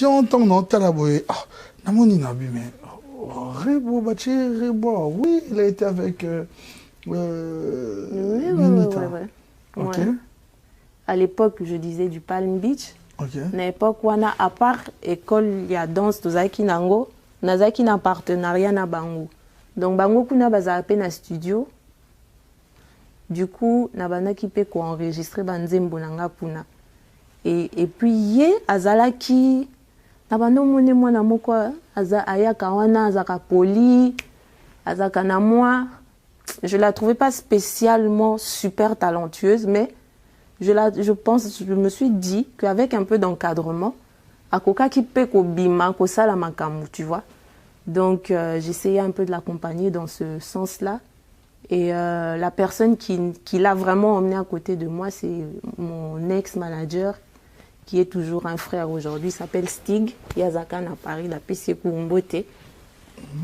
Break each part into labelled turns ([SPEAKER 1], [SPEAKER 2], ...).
[SPEAKER 1] tu entends dans ta boye, ah, namoni nabi, mais Rebo Bachi, Rebo, oui, il a été avec Minita. Ok.
[SPEAKER 2] Ouais. À l'époque, je disais du Palm Beach.
[SPEAKER 1] Ok.
[SPEAKER 2] À l'époque, on a, à part école, il y a danse, Tozaki Nango, Nazaki na partenariat na Bango. Donc, Bango, kuna baza à peine à studio. Du coup, Nabana qui peut enregistrer Banzembo Nanga Puna. Et puis, yé, Azalaki, Nabano Mone Mwana Moko, Ayaka Wana, Azaka Poli, Azaka Namwa. Je la trouvais pas spécialement super talentueuse, mais je me suis dit qu'avec un peu d'encadrement, Akoka qui peut Bima, Kosala Makamu, tu vois. Donc, j'essayais un peu de l'accompagner dans ce sens-là. Et la personne qui l'a vraiment emmené à côté de moi, c'est mon ex-manager, qui est toujours un frère aujourd'hui, s'appelle Stig, Yazakan à Paris, la PC Kumbote.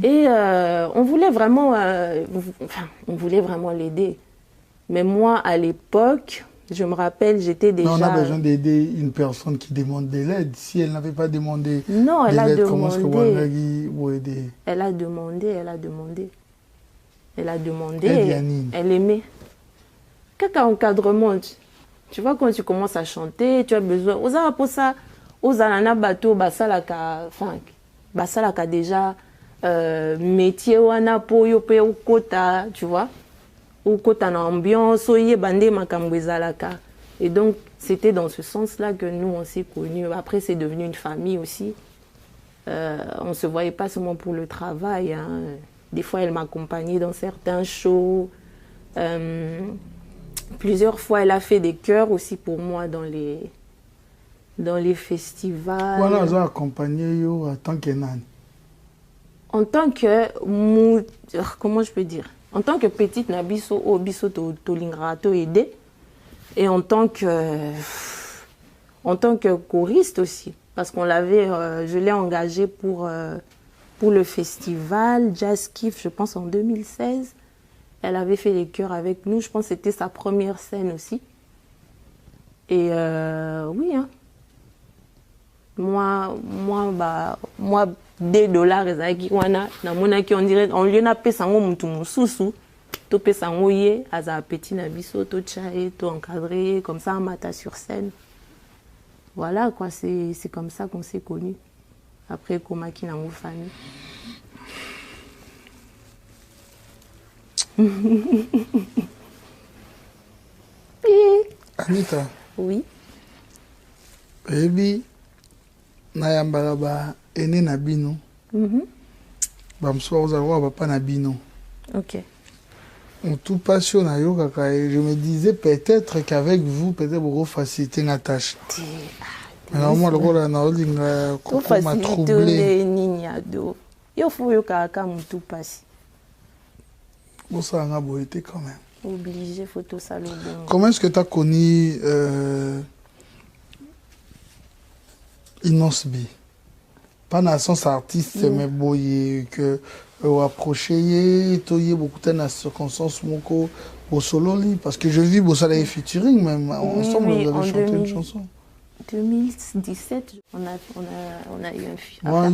[SPEAKER 2] Et on voulait vraiment l'aider. Mais moi, à l'époque, je me rappelle, j'étais déjà...
[SPEAKER 1] Non, on a besoin d'aider une personne qui demande de l'aide. Si elle n'avait pas demandé
[SPEAKER 2] non, elle a demandé.
[SPEAKER 1] Comment est-ce que Wangagi vous aider?
[SPEAKER 2] Elle a demandé. Elle aimait. Quel encadrement, tu vois, quand tu commences à chanter, tu as besoin... Oza pour ça, Ozalana bateau, basalaka déjà métier wana po yo pe ukota, tu vois, ukota na ambiance, oye bande makambo ezalaka. Et donc, c'était dans ce sens-là que nous, on s'est connus. Après, c'est devenu une famille aussi. On ne se voyait pas seulement pour le travail, hein. Des fois, elle m'accompagnait dans certains shows. Plusieurs fois, elle a fait des chœurs aussi pour moi dans les festivals.
[SPEAKER 1] Voilà, elle a accompagné en tant que nani.
[SPEAKER 2] En tant que... Comment je peux dire? En tant que petite, Nabiso, Obiso, Tolingrato aidé. Et en tant que choriste aussi. Parce qu'on l'avait... je l'ai engagée pour le festival Jazz Kiff, je pense en 2016. Elle avait fait les chœurs avec nous. Je pense que c'était sa première scène aussi. Et oui, hein. Moi, $2 ezaki wana na mona ki on dirait on lui na pesa ngo mutu mususu to pesa ngo ye aza petit na biso to chae to encadré comme ça mata sur scène. Voilà quoi, c'est comme ça qu'on s'est connus. Après komaki na ngo famille.
[SPEAKER 1] Anita.
[SPEAKER 2] Oui.
[SPEAKER 1] Baby, Nayambalaba, ene na bino. Bamsoa ozawa papa na bino.
[SPEAKER 2] Ok.
[SPEAKER 1] On tout passionné, je me disais peut-être qu'avec vous, peut-être vous faciliter la tâche. Alors moi, le rôle na olinga ko m'a troublé.
[SPEAKER 2] Il faut yo kaka mutu pasi.
[SPEAKER 1] Bon ça a boité quand même.
[SPEAKER 2] Obligé photo salon.
[SPEAKER 1] Comment est-ce que tu as connu Inosbi? Pas dans son artiste, mais boye que approché, toye beaucoup de circonstances moko au solo parce que je vis au soleil featuring même ensemble
[SPEAKER 2] oui,
[SPEAKER 1] vous avez chanté une chanson.
[SPEAKER 2] 2017, on a eu un film.
[SPEAKER 1] Moi,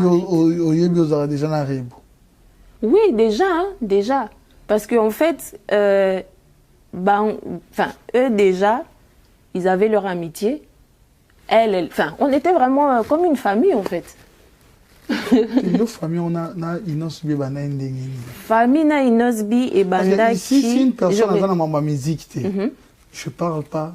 [SPEAKER 1] déjà na Rebo.
[SPEAKER 2] Oui, déjà, hein, déjà. Parce qu'en fait, eux déjà, ils avaient leur amitié. On était vraiment comme une famille en fait.
[SPEAKER 1] Famille, on a Inosbi
[SPEAKER 2] famille na Inosbi et Banda.
[SPEAKER 1] Si une personne dans ma musique, je parle pas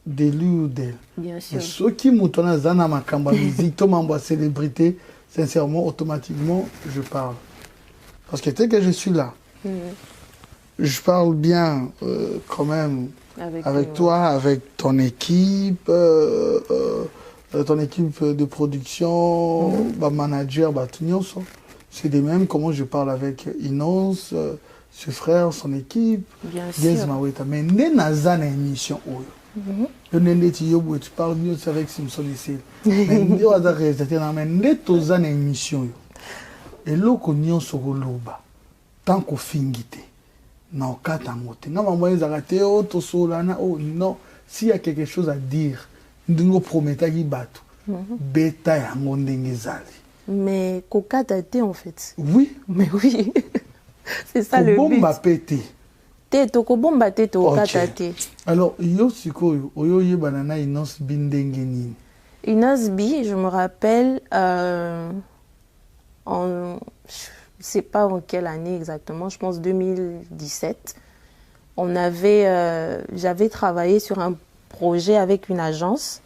[SPEAKER 1] de lui ou d'elle.
[SPEAKER 2] Bien sûr.
[SPEAKER 1] Ceux qui m'ont donné dans ma musique, tout ma célébrité, sincèrement, automatiquement, je parle. Parce que tel que je suis là, je parle bien quand même avec toi, avec ton équipe de production, manager, tout le monde. C'est des mêmes comment je parle avec Inos, ses frères, son équipe.
[SPEAKER 2] Bien sûr.
[SPEAKER 1] Mais nous avons une émission. Tu parles mieux avec Simpson ici. Mais nous avons une émission. Et là, nous avons tant qu'on finit. Non, s'il y a quelque chose à dire, nous promettons qu'il batte. beta yango ndenge ezali.
[SPEAKER 2] Mais kokata te en fait.
[SPEAKER 1] Oui.
[SPEAKER 2] Mais oui. C'est ça le but.
[SPEAKER 1] Bomba pété.
[SPEAKER 2] Te toko bomba te tokata te.
[SPEAKER 1] Alors yo sikoyo oyo yebana na Inos Bi ndenge nini?
[SPEAKER 2] Inos Bi, je me rappelle en je sais pas en quelle année exactement, je pense 2017. J'avais travaillé sur un projet avec une agence.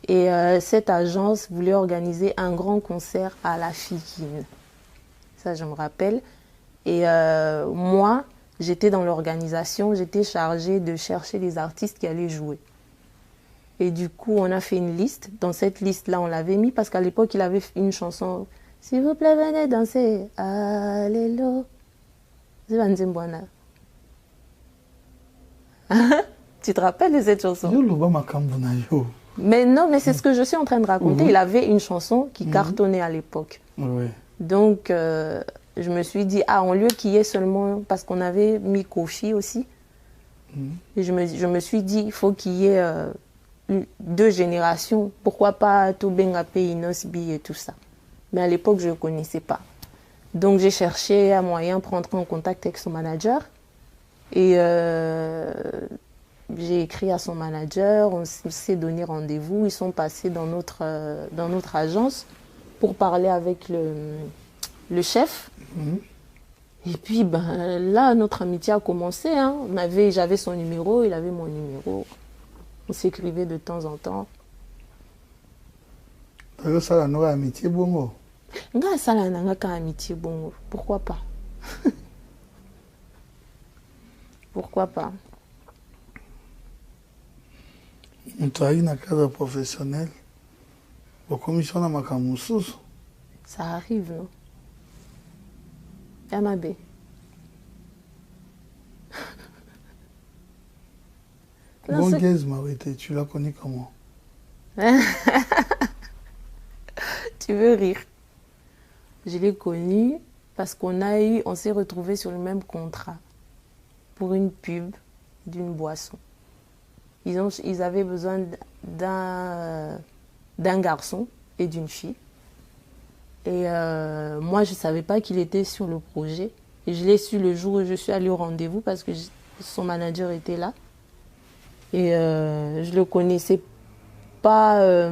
[SPEAKER 2] Et cette agence voulait organiser un grand concert à la Fikine. Ça, je me rappelle. Et moi, j'étais dans l'organisation, j'étais chargée de chercher les artistes qui allaient jouer. Et du coup, on a fait une liste. Dans cette liste-là, on l'avait mis parce qu'à l'époque, il avait une chanson « S'il vous plaît, venez danser. Allélo. » C'est Vanzimboana. Tu te rappelles de cette chanson? Mais non, mais c'est ce que je suis en train de raconter. Il avait une chanson qui cartonnait à l'époque. Donc, je me suis dit, en lieu qu'il y ait seulement... Parce qu'on avait mis Kofi aussi. Et je me suis dit, il faut qu'il y ait 2 générations. Pourquoi pas Toubengapé, Inos Bi et tout ça. Mais à l'époque, je ne connaissais pas. Donc, j'ai cherché un moyen de prendre en contact avec son manager. Et... j'ai écrit à son manager, on s'est donné rendez-vous, ils sont passés dans notre agence pour parler avec le chef. Et puis là, notre amitié a commencé. Hein. J'avais son numéro, il avait mon numéro. On s'écrivait de temps en temps.
[SPEAKER 1] Ça, la nouvelle amitié, bongo.
[SPEAKER 2] Ça, la nouvelle amitié, bongo. Pourquoi pas? Pourquoi pas?
[SPEAKER 1] On travaille dans le cadre professionnel. Au commission de Makamousous.
[SPEAKER 2] Ça arrive, non? Yamabé.
[SPEAKER 1] Bon Guez Mawete, tu la connais comment?
[SPEAKER 2] Tu veux rire? Je l'ai connue parce on s'est retrouvés sur le même contrat pour une pub d'une boisson. Ils avaient besoin d'un garçon et d'une fille. Et moi, je ne savais pas qu'il était sur le projet. Et je l'ai su le jour où je suis allée au rendez-vous parce que son manager était là. Et je ne le connaissais pas,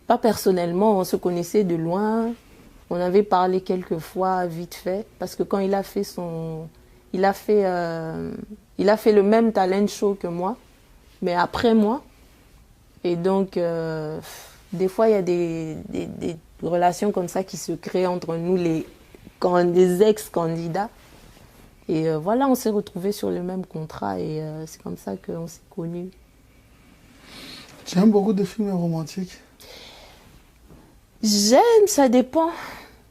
[SPEAKER 2] pas personnellement, on se connaissait de loin. On avait parlé quelques fois vite fait. Parce que quand il a fait le même talent show que moi. Mais après moi. Et donc, des fois, il y a des relations comme ça qui se créent entre nous, les ex-candidats. Et voilà, on s'est retrouvés sur le même contrat et c'est comme ça qu'on s'est connus.
[SPEAKER 1] Tu aimes beaucoup de films romantiques?
[SPEAKER 2] J'aime, ça dépend.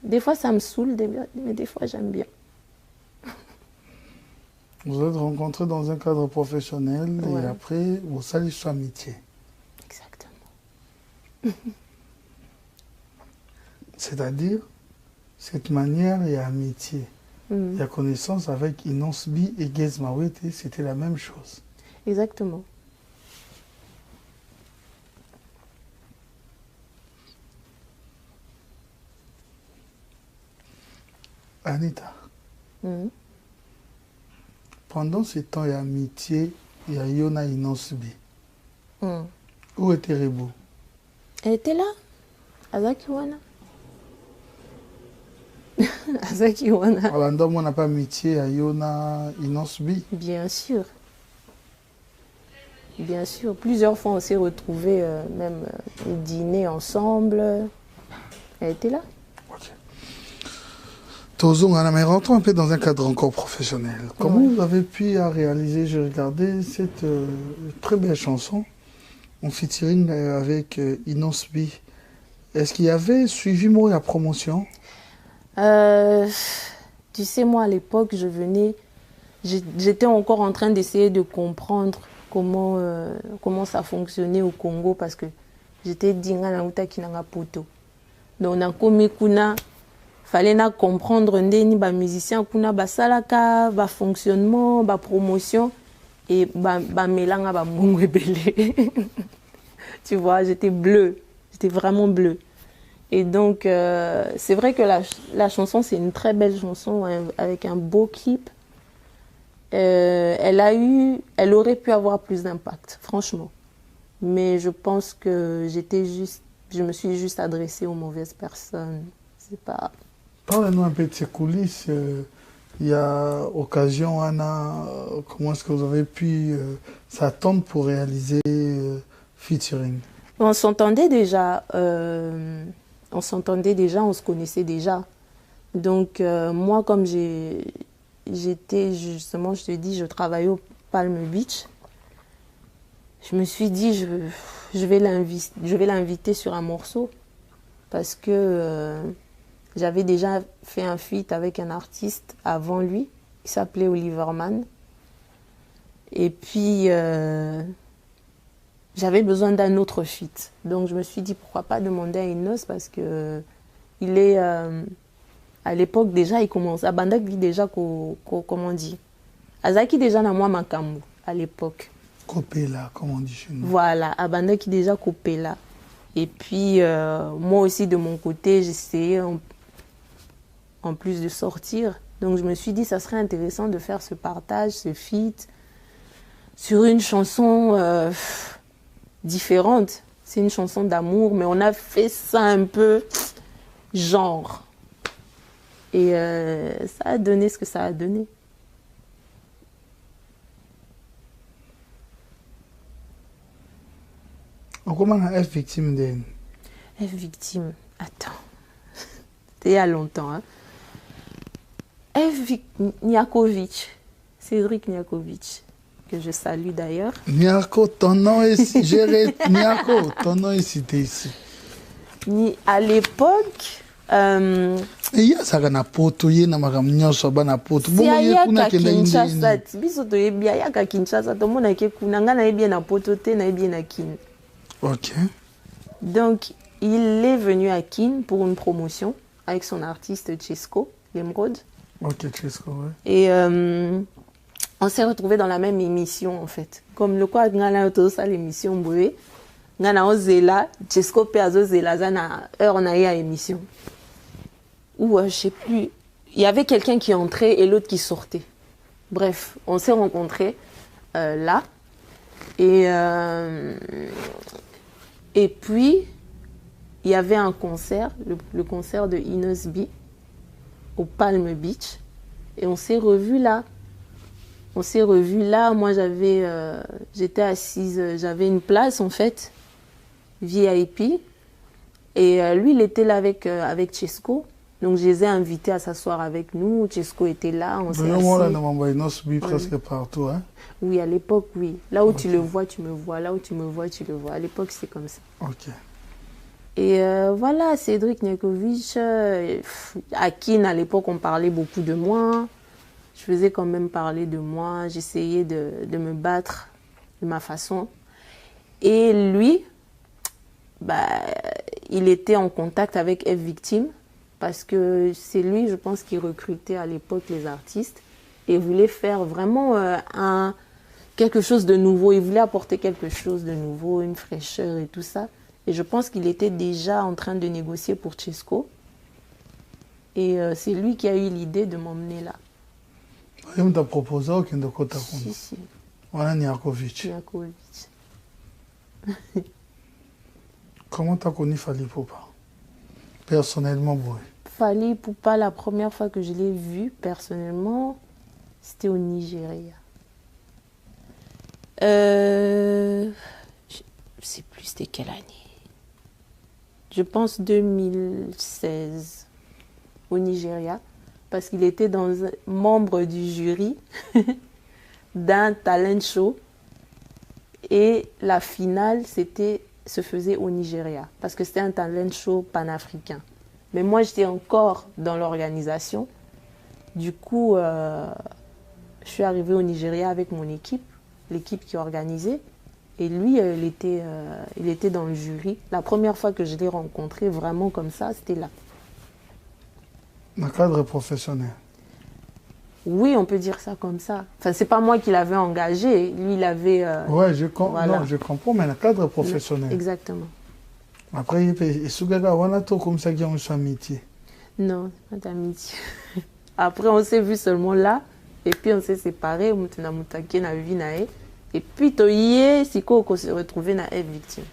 [SPEAKER 2] Des fois, ça me saoule, mais des fois, j'aime bien.
[SPEAKER 1] Vous êtes rencontrés dans un cadre professionnel et après, vous salissez sur amitié.
[SPEAKER 2] Exactement.
[SPEAKER 1] C'est-à-dire, cette manière et amitié, la connaissance avec Inos Bi et Guez Mawete, c'était la même chose.
[SPEAKER 2] Exactement.
[SPEAKER 1] Anita, pendant ce temps d'amitié, il y a Yona Inos Bi. Où était Rebo?
[SPEAKER 2] Elle était là, Azakiwana. Azakiwana.
[SPEAKER 1] Alors, on n'a pas amitié à Yona Inos Bi?
[SPEAKER 2] Bien sûr. Bien sûr. Plusieurs fois, on s'est retrouvés, même dîner ensemble. Elle était là.
[SPEAKER 1] Mais rentrons un peu dans un cadre encore professionnel. Comment vous avez pu réaliser, je regardais cette très belle chanson en featuring avec Inos Bi. Est-ce qu'il y avait suivi moi la promotion?
[SPEAKER 2] Tu sais, moi à l'époque, j'étais encore en train d'essayer de comprendre comment ça fonctionnait au Congo parce que j'étais dinga na utaki na poto. Donc na komekuna fallait na comprendre ndeni ba musicien kuna ba salaka ba fonctionnement ba promotion et ba melanga ba mbongo ebele. Tu vois, j'étais bleue. J'étais vraiment bleue. Et donc, c'est vrai que la chanson, c'est une très belle chanson avec un beau clip. Elle aurait pu avoir plus d'impact, franchement. Mais je pense que je me suis juste adressée aux mauvaises personnes. C'est pas...
[SPEAKER 1] Parlez-nous un peu de ces coulisses. Il y a occasion, Anna, comment est-ce que vous avez pu s'attendre pour réaliser featuring?
[SPEAKER 2] On s'entendait déjà, on se connaissait déjà. Donc moi, comme j'étais justement, je te dis, je travaillais au Palm Beach, je me suis dit, je vais l'inviter sur un morceau parce que j'avais déjà fait un feat avec un artiste avant lui, qui s'appelait Oliver Mann. Et puis, j'avais besoin d'un autre feat. Donc, je me suis dit, pourquoi pas demander à Inos parce que il est, à l'époque, déjà, il commence. À Bandak, déjà, comment on dit Azaki, déjà, na moi, Makambu, à l'époque.
[SPEAKER 1] Kopela, comme on dit chez nous.
[SPEAKER 2] Voilà, à Bandak, déjà, Kopela. Et puis, moi aussi, de mon côté, j'essayais en plus de sortir. Donc je me suis dit, ça serait intéressant de faire ce partage, ce feat, sur une chanson différente. C'est une chanson d'amour, mais on a fait ça un peu genre. Et ça a donné ce que ça a donné.
[SPEAKER 1] Comment est victime d'une...
[SPEAKER 2] F victime, attends, c'était il y a longtemps, hein. Niakovic, Cédric Niakovic, que je salue d'ailleurs.
[SPEAKER 1] Niako, ton nom est cité ici.
[SPEAKER 2] À l'époque,
[SPEAKER 1] il y a ça na poto, il y a na magamnyo soba na poto.
[SPEAKER 2] Si ayaka Kinshasa, biso to yebia yaka Kinshasa, to mona ke kunanga na yebia na poto te na yebia na kin.
[SPEAKER 1] OK.
[SPEAKER 2] Donc il est venu à Kin pour une promotion avec son artiste Chesco, Lemrod.
[SPEAKER 1] OK, Chesco, ouais.
[SPEAKER 2] Et on s'est retrouvés dans la même émission en fait. Comme le quoi ngana to ça l'émission boye. Ngana ozela, Chesco pe azozela zana heure na ya émission. Ou je sais plus, il y avait quelqu'un qui entrait et l'autre qui sortait. Bref, on s'est rencontrés là. Et puis il y avait un concert, le concert de Inos B au Palm Beach. Et on s'est revus là. Moi j'étais assise, j'avais une place en fait, VIP. Et lui il était là avec Chesco. Donc je les ai invités à s'asseoir avec nous. Chesco était là, on s'est assis.
[SPEAKER 1] Inos B presque partout, hein?
[SPEAKER 2] Oui, à l'époque, oui. Là où tu le vois, tu me vois. Là où tu me vois, tu le vois. À l'époque, c'est comme ça.
[SPEAKER 1] OK.
[SPEAKER 2] Et voilà, Cédric Niakovic, à Kin, à l'époque, on parlait beaucoup de moi. Je faisais quand même parler de moi. J'essayais de me battre de ma façon. Et lui, il était en contact avec F Victime parce que c'est lui, je pense, qui recrutait à l'époque les artistes et voulait faire vraiment quelque chose de nouveau. Il voulait apporter quelque chose de nouveau, une fraîcheur et tout ça. Et je pense qu'il était déjà en train de négocier pour Chesco. Et c'est lui qui a eu l'idée de m'emmener là.
[SPEAKER 1] Il t'a proposé qu'il ne compte pas.
[SPEAKER 2] Si.
[SPEAKER 1] Voilà Niakovic. Comment tu as connu Fally Ipupa? Personnellement, oui.
[SPEAKER 2] Fally Ipupa, la première fois que je l'ai vu, personnellement, c'était au Nigeria. Je ne sais plus c'était quelle année. Je pense 2016 au Nigeria. Parce qu'il était membre du jury d'un talent show. Et la finale, se faisait au Nigeria. Parce que c'était un talent show panafricain. Mais moi, j'étais encore dans l'organisation. Du coup, je suis arrivée au Nigeria avec mon équipe, l'équipe qui organisait. Et lui, il était dans le jury. La première fois que je l'ai rencontré vraiment comme ça, c'était là.
[SPEAKER 1] Dans le cadre professionnel?
[SPEAKER 2] Oui, on peut dire ça comme ça. Enfin, c'est pas moi qui l'avais engagé. Lui, il avait...
[SPEAKER 1] Ouais,
[SPEAKER 2] voilà.
[SPEAKER 1] non, je comprends, mais le cadre professionnel.
[SPEAKER 2] Exactement.
[SPEAKER 1] Après, et Sugaga, voilà tout comme ça qui ont eu amitié.
[SPEAKER 2] Non, pas d'amitié. Après, on s'est vu seulement là. Et puis, on s'est séparés. On a moutaké na vie nae. Et puis, toyé, si qu'on s'est retrouvé na être victime.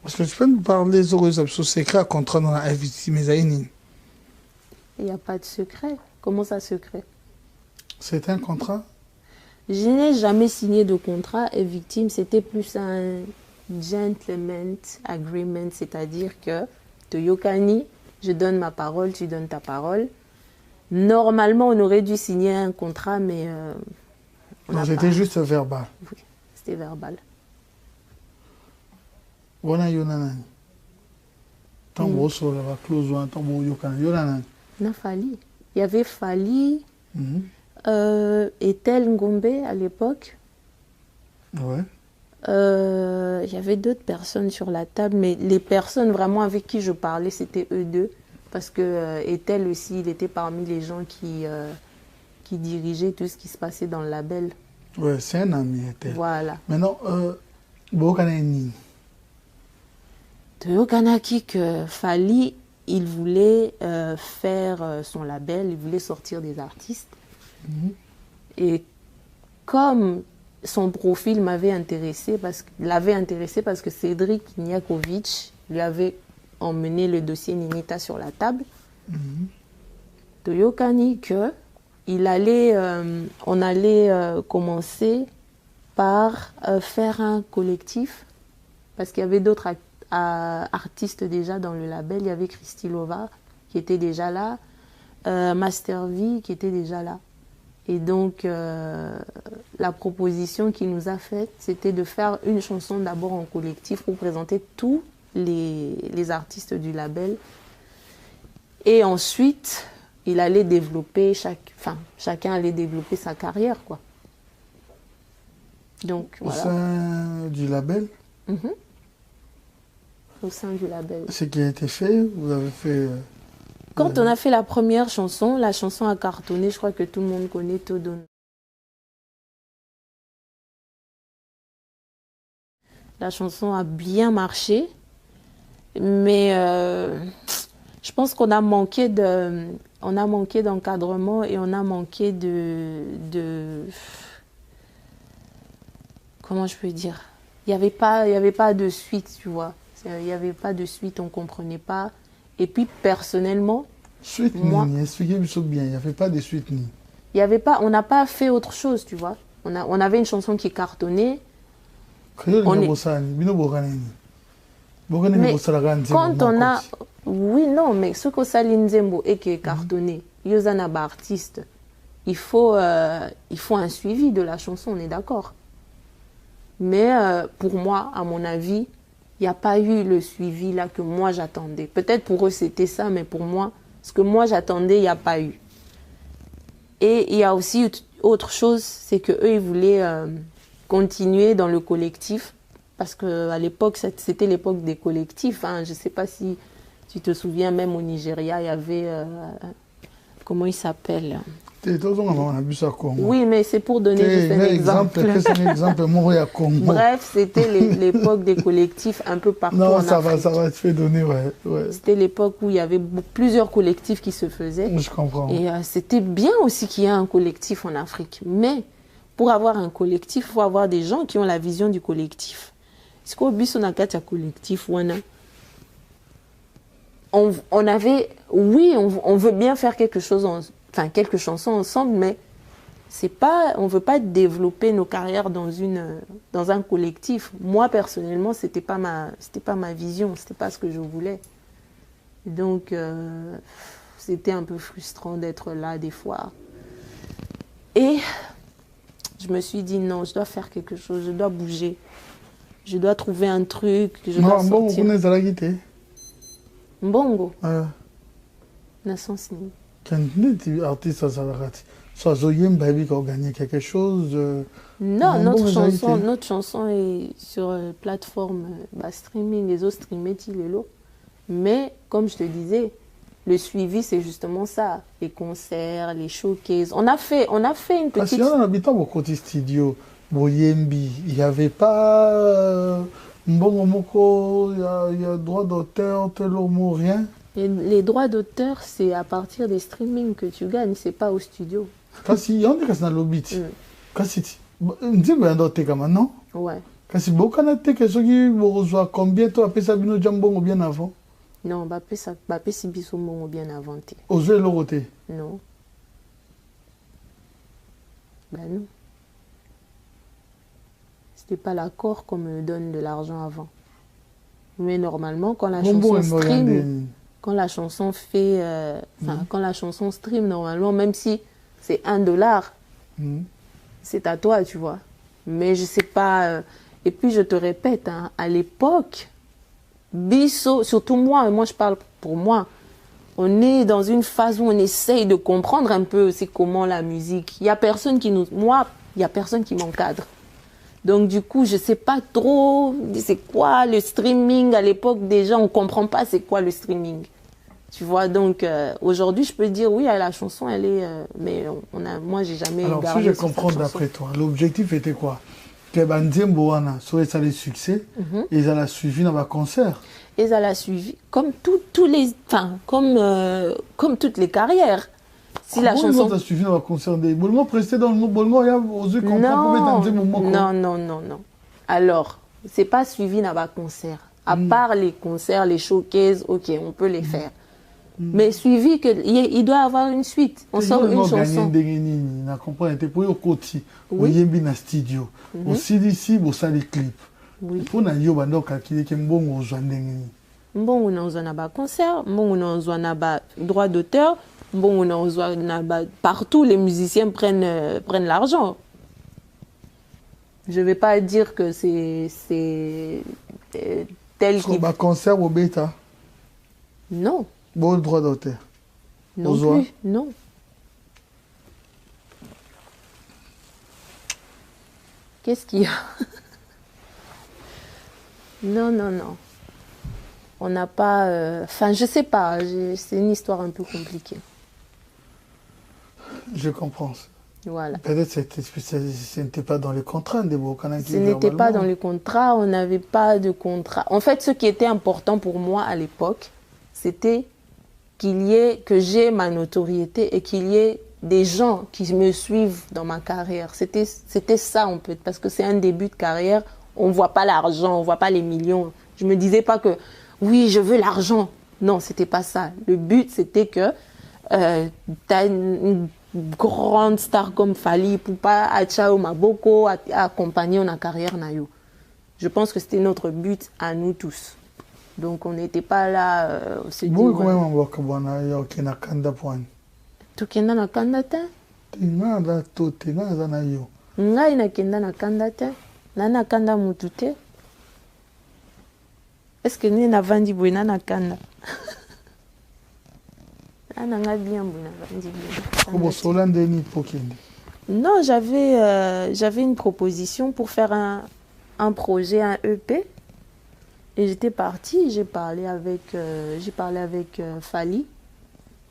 [SPEAKER 1] Parce que tu peux nous parler de ce secret contre nous la victime.
[SPEAKER 2] Il n'y a pas de secret. Comment ça, secret?
[SPEAKER 1] C'est un contrat?
[SPEAKER 2] Je n'ai jamais signé de contrat et victime, c'était plus un gentleman agreement, c'est-à-dire que Toyokani, je donne ma parole, tu donnes ta parole. Normalement, on aurait dû signer un contrat, mais
[SPEAKER 1] non, c'était juste verbal.
[SPEAKER 2] Oui, c'était verbal.
[SPEAKER 1] Wana yonanani. Tambo sur la clause ou un tambo yokana yonanani.
[SPEAKER 2] Na Fali. Il y avait Fali. Ethel Ngombe à l'époque.
[SPEAKER 1] Ouais.
[SPEAKER 2] Il y avait d'autres personnes sur la table, mais les personnes vraiment avec qui je parlais, c'était eux deux. Parce que Ethel aussi, il était parmi les gens qui dirigeaient tout ce qui se passait dans le label.
[SPEAKER 1] Ouais, c'est un ami, Ethel.
[SPEAKER 2] Voilà.
[SPEAKER 1] Maintenant, Bokanani.
[SPEAKER 2] Toyokanaki que Fali, il voulait faire son label, il voulait sortir des artistes. Et comme son profil m'avait intéressé, l'avait intéressé parce que Cédric Niakovic lui avait emmené le dossier Ninita sur la table, Toyokani que on allait commencer par faire un collectif parce qu'il y avait d'autres artistes déjà dans le label. Il y avait Christy Lova qui était déjà là, Master V qui était déjà là. Et donc, la proposition qu'il nous a faite, c'était de faire une chanson d'abord en collectif pour présenter tous les artistes du label. Et ensuite, il allait développer, chacun allait développer sa carrière, quoi. Donc,
[SPEAKER 1] au
[SPEAKER 2] voilà.
[SPEAKER 1] sein du label?
[SPEAKER 2] Au sein du label.
[SPEAKER 1] Ce qui a été fait, vous avez fait...
[SPEAKER 2] Quand on a fait la première chanson, la chanson a cartonné, je crois que tout le monde connaît Todon. La chanson a bien marché, mais je pense qu'on a manqué d'encadrement et on a manqué de comment je peux dire? Il n'y avait pas de suite, tu vois. Il n'y avait pas de suite, on ne comprenait pas. Et puis, personnellement,
[SPEAKER 1] suite expliquez-moi bien, il n'y avait pas de suite ni.
[SPEAKER 2] Il y avait pas, on n'a pas fait autre chose, tu vois. On avait une chanson qui cartonnait. Mais quand on a... Oui, non, mais ce que Saline Zembo et qui est cartonné, Yozana artiste, il faut un suivi de la chanson, on est d'accord. Mais pour moi, à mon avis, il n'y a pas eu le suivi là que moi j'attendais. Peut-être pour eux c'était ça, mais pour moi, ce que moi j'attendais, il n'y a pas eu. Et il y a aussi autre chose, c'est qu'eux, ils voulaient continuer dans le collectif. Parce qu'à l'époque, c'était l'époque des collectifs. Hein. Je ne sais pas si tu te souviens, même au Nigeria, il y avait... comment il s'appelle? Oui, mais c'est pour donner juste un exemple. Bref, c'était l'époque des collectifs un peu partout en Afrique.
[SPEAKER 1] Non, ça va te faire donner, ouais.
[SPEAKER 2] C'était l'époque où il y avait plusieurs collectifs qui se faisaient.
[SPEAKER 1] Je comprends.
[SPEAKER 2] Et c'était bien aussi qu'il y ait un collectif en Afrique. Mais pour avoir un collectif, il faut avoir des gens qui ont la vision du collectif. Est-ce qu'au but, on a un collectif, on avait... Oui, on veut bien faire quelque chose quelques chansons ensemble, mais on ne veut pas développer nos carrières dans un collectif. Moi, personnellement, c'était pas ma vision, c'était pas ce que je voulais. Donc, c'était un peu frustrant d'être là des fois. Et je me suis dit, non, je dois faire quelque chose, je dois bouger. Je dois trouver un truc, je dois sortir. Mbongo. Naissance ni.
[SPEAKER 1] Quand tu es artiste à Salarati, soit Zoyem Baby qui a gagné quelque chose.
[SPEAKER 2] Non, notre chanson est sur plateforme streaming, les autres streamés, mais comme je te disais, Le suivi, c'est justement ça. Les concerts, les showcases. On a fait une
[SPEAKER 1] Parce
[SPEAKER 2] petite...
[SPEAKER 1] qu'il y en a habitant au côté studio, Boyembi, il n'y avait pas Mbongo Moko, il y a droit d'auteur, tel mot, rien.
[SPEAKER 2] Et les droits d'auteur, c'est à partir des streamings que tu gagnes, c'est pas au studio.
[SPEAKER 1] Kasi, il y en a qui sont dans l'obit. Kasi, on dit bien d'auteur comme non?
[SPEAKER 2] Ouais.
[SPEAKER 1] Kasi, beaucoup de gens qui reçoivent combien toi, après ça, bino jambon ou bien avant?
[SPEAKER 2] Non, Bappé si biso mongo bien inventé.
[SPEAKER 1] Aux yeux, l'autre côté.
[SPEAKER 2] Non. Ben non. C'était pas l'accord qu'on me donne de l'argent avant. Mais normalement, quand la chanson stream, quand la chanson fait, quand la chanson stream, normalement, même si c'est $1, c'est à toi, tu vois. Mais je sais pas. Et puis je te répète, hein, à l'époque, Bisso, surtout moi je parle pour moi, on est dans une phase où on essaye de comprendre un peu c'est comment la musique. Il y a personne qui m'encadre. Donc du coup, je sais pas trop c'est quoi le streaming à l'époque. Déjà, on comprend pas c'est quoi le streaming. Tu vois, donc aujourd'hui, je peux dire oui, la chanson, elle est, mais moi, j'ai jamais.
[SPEAKER 1] Alors, si je comprends d'après toi, l'objectif était quoi? Que Bandiembo Wana soit le succès, et ils ont suivi dans un concert.
[SPEAKER 2] Ils ont suivi comme tous les, enfin comme toutes les carrières. Si la chanson.
[SPEAKER 1] Ils ont suivi dans un concert des. Bolmo presté dans le mot Bolmo, il y a osé comprendre
[SPEAKER 2] non. Non. Alors, c'est pas suivi dans un concert. À part les concerts, les showcases, ok, on peut les faire. Mais suivi il doit avoir une suite. On sort une chanson.
[SPEAKER 1] On comprend pour au côté. On y est dans studio. Aussi d'ici, on sort les clips.
[SPEAKER 2] Oui.
[SPEAKER 1] Pour na yo bando calculer que mbongo ozwandengeni.
[SPEAKER 2] Mbongo na ozwa na ba concert, mbongo na ozwa na ba droit d'auteur, mbongo na ozwa na ba partout les musiciens prennent l'argent. Je vais pas dire que c'est tel qui
[SPEAKER 1] ba concert au bêta.
[SPEAKER 2] Non.
[SPEAKER 1] Bon droit d'auteur.
[SPEAKER 2] Non plus, non. Qu'est-ce qu'il y a? Non. On n'a pas... Enfin, je sais pas. C'est une histoire un peu compliquée.
[SPEAKER 1] Je comprends.
[SPEAKER 2] Voilà.
[SPEAKER 1] Peut-être que ce n'était pas dans les contrats de Bokana.
[SPEAKER 2] Ce n'était pas dans les contrats. On n'avait pas de contrat. En fait, ce qui était important pour moi à l'époque, c'était que j'ai ma notoriété et qu'il y ait des gens qui me suivent dans ma carrière. C'était ça, en fait. Parce que c'est un début de carrière. On ne voit pas l'argent, on ne voit pas les millions. Je ne me disais pas que, oui, je veux l'argent. Non, ce n'était pas ça. Le but, c'était que tu as une grande star comme Fally pour pas Achao Maboko accompagner ma carrière. Je pense que c'était notre but à nous tous. Donc, on n'était pas là...
[SPEAKER 1] Bon, comment on va voir que na kanda point?
[SPEAKER 2] Tu kenda na kanda te?
[SPEAKER 1] Tinga da to tinga za na yo.
[SPEAKER 2] Ngai na kenda na kanda te? Nana kanda mutu te? Est-ce que ni na vandi boy na kanda? Nana nga bien boy na vandi boy.
[SPEAKER 1] Comment Solande ni pokende?
[SPEAKER 2] Non, j'avais une proposition pour faire un projet, un EP. Et j'étais partie, j'ai parlé avec Fally.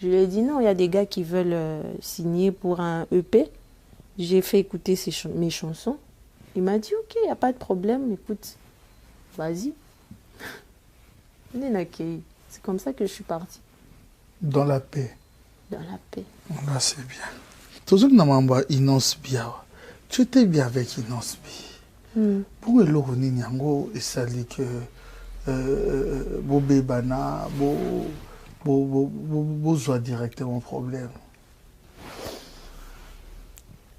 [SPEAKER 2] Je lui ai dit non, il y a des gars qui veulent signer pour un EP. J'ai fait écouter mes chansons. Il m'a dit ok, il n'y a pas de problème, écoute, vas-y. C'est comme ça que je suis partie.
[SPEAKER 1] Dans la paix.
[SPEAKER 2] Dans la paix.
[SPEAKER 1] Là, c'est bien. Toujours que Namamba Inos Bia, tu étais bien avec Inos Bia. Pour le Roni Nyango, et ça dit que Bobé Bana, soit directement problème.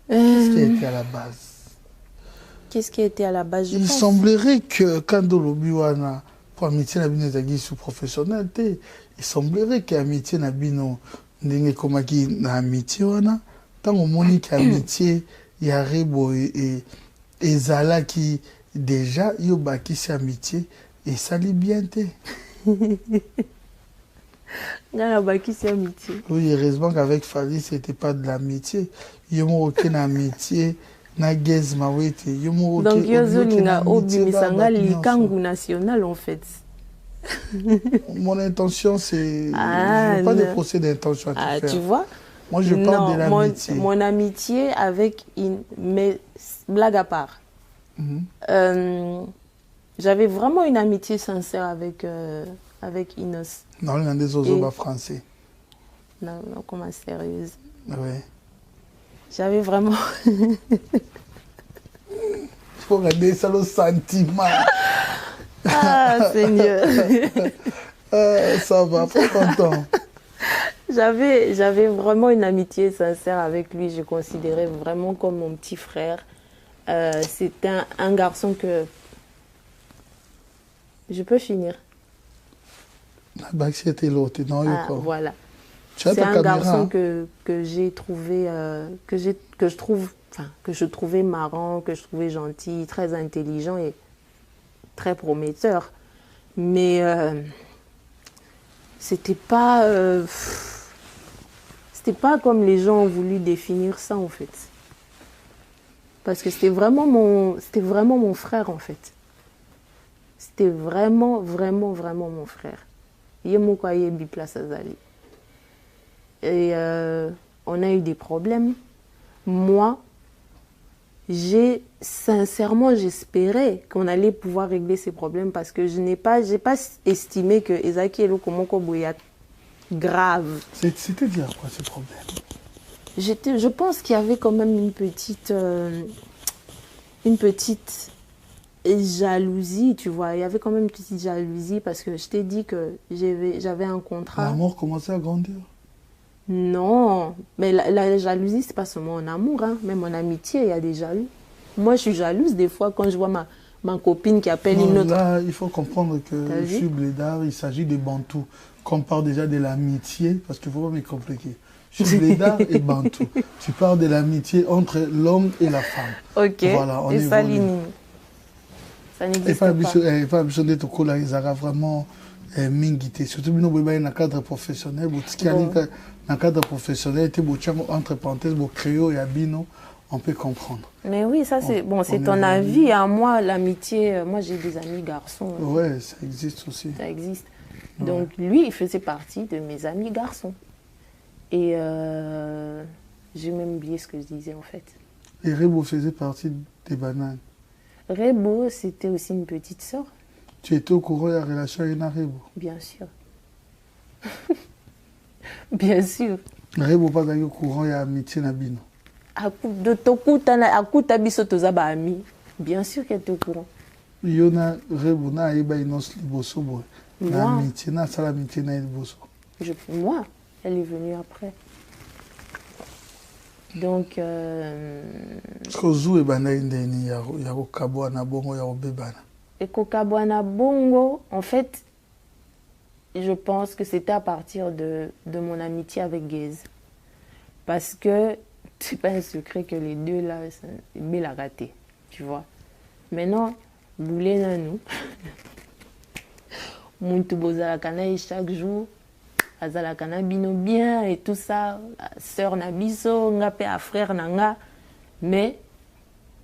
[SPEAKER 1] Qu'est-ce qui était à la base?
[SPEAKER 2] Qu'est-ce qui était à la base?
[SPEAKER 1] Il semblerait que quand Dolobiwana, pour amitié Nabino Zagi sous professionnel, il semblerait qu'amitié Nabino Ndenge Komaki na amitié wana, tant au monique amitié, il y a Rebo et Zala qui déjà, yoba qui c'est amitié, et ça l'est bien té. Oui, heureusement qu'avec Fally, c'était pas de l'amitié. Il y a aucune amitié. Donc,
[SPEAKER 2] Yozolinga Obimisanga Likangu national, en fait.
[SPEAKER 1] Mon intention, c'est...
[SPEAKER 2] Ah,
[SPEAKER 1] je n'ai pas de
[SPEAKER 2] non.
[SPEAKER 1] procès d'intention à te
[SPEAKER 2] Ah,
[SPEAKER 1] faire.
[SPEAKER 2] tu vois?
[SPEAKER 1] Moi, je parle de
[SPEAKER 2] Non,
[SPEAKER 1] l'amitié.
[SPEAKER 2] mon amitié avec... Mais blague à part. J'avais vraiment une amitié sincère avec Inos.
[SPEAKER 1] Non, il y a des oiseaux français.
[SPEAKER 2] Non, non, comment sérieuse.
[SPEAKER 1] Oui.
[SPEAKER 2] J'avais vraiment...
[SPEAKER 1] Il faut regarder ça, le sentiment.
[SPEAKER 2] Ah, Seigneur.
[SPEAKER 1] Ça va, pas content.
[SPEAKER 2] J'avais vraiment une amitié sincère avec lui. Je considérais vraiment comme mon petit frère. C'était un garçon que... Je peux finir.
[SPEAKER 1] Bah, c'était l'autre. Non,
[SPEAKER 2] Ah, voilà.
[SPEAKER 1] C'est
[SPEAKER 2] un garçon que j'ai trouvé, que je trouvais marrant, que je trouvais gentil, très intelligent et très prometteur. Mais c'était pas comme les gens ont voulu définir ça en fait. Parce que c'était vraiment mon frère en fait. C'était vraiment mon frère. Yemokoye Biplas Azali. Et on a eu des problèmes. Moi, sincèrement, j'espérais qu'on allait pouvoir régler ces problèmes parce que j'ai pas estimé que Ezaki et Lokomoko Boya grave.
[SPEAKER 1] C'était dire quoi ce problème?
[SPEAKER 2] Je pense qu'il y avait quand même une petite jalousie, tu vois. Il y avait quand même une petite jalousie parce que je t'ai dit que j'avais un contrat.
[SPEAKER 1] L'amour commençait à grandir.
[SPEAKER 2] Non, mais la jalousie, c'est pas seulement en amour, hein. Même en amitié, il y a des jaloux. Moi, je suis jalouse des fois quand je vois ma copine qui appelle une autre.
[SPEAKER 1] Là, il faut comprendre que je suis blédard, il s'agit de bantou. Qu'on parle déjà de l'amitié, parce qu'il ne faut pas me compliquer. Je suis blédard et bantou. Tu parles de l'amitié entre l'homme et la femme.
[SPEAKER 2] Ok,
[SPEAKER 1] voilà, on
[SPEAKER 2] et ça, ça n'existe pas.
[SPEAKER 1] Et pas besoin d'être au cola, ils aura vraiment mingité. Surtout, nous, dans un cadre professionnel, dans un cadre professionnel, entre parenthèses, créole et abino, on peut comprendre.
[SPEAKER 2] Mais oui, ça c'est bon, c'est ton avis. Hein. Moi, l'amitié, moi j'ai des amis garçons.
[SPEAKER 1] Ouais, ça existe aussi.
[SPEAKER 2] Ça existe. Donc lui, il faisait partie de mes amis garçons. Et j'ai même oublié ce que je disais en fait.
[SPEAKER 1] Et Rebo faisait partie des bananes.
[SPEAKER 2] Rebo, c'était aussi une petite sœur.
[SPEAKER 1] Tu étais au courant de la relation avec Rebo?
[SPEAKER 2] Bien sûr. Bien sûr.
[SPEAKER 1] Rebo pas au courant de l'amitié Nabino.
[SPEAKER 2] Bien sûr qu'elle était au courant.
[SPEAKER 1] Yona Rebo na eba inos liboso boy. Na amitié na sala amitié na liboso.
[SPEAKER 2] Moi, elle est venue après. Donc
[SPEAKER 1] Kozu ebana indeni ya kokabwa na bongo ya obebana.
[SPEAKER 2] Et kokabwa na bongo, en fait, je pense que c'était à partir de mon amitié avec Gaze. Parce que c'est pas un secret que les deux là, mais la raté, tu vois. Maintenant, boulé na nous. Muntu bozala kana chaque jour. Azala kana bino bien et tout ça. Sœur na biso, nga pe a frère nanga. Mais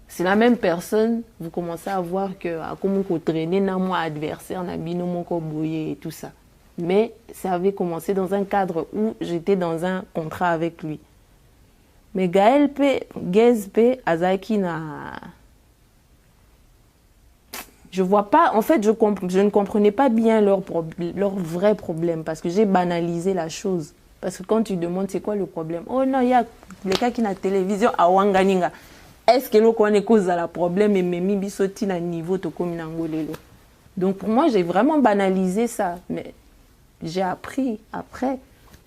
[SPEAKER 2] c'est la même personne, vous commencez à voir que comme on traîner na moi adversaire na bino moko boye et tout ça. Mais ça avait commencé dans un cadre où j'étais dans un contrat avec lui. Mais Gaël P, Gez P, Azaki na... Je vois pas, en fait, je ne comprenais pas bien leur vrai problème parce que j'ai banalisé la chose. Parce que quand tu demandes c'est quoi le problème, oh non, il y a les cas qui na télévision à Wanganinga. Est-ce que l'on connaît cause à la problème et même bisoti na niveau to kominangolelo. Donc pour moi, j'ai vraiment banalisé ça. Mais j'ai appris après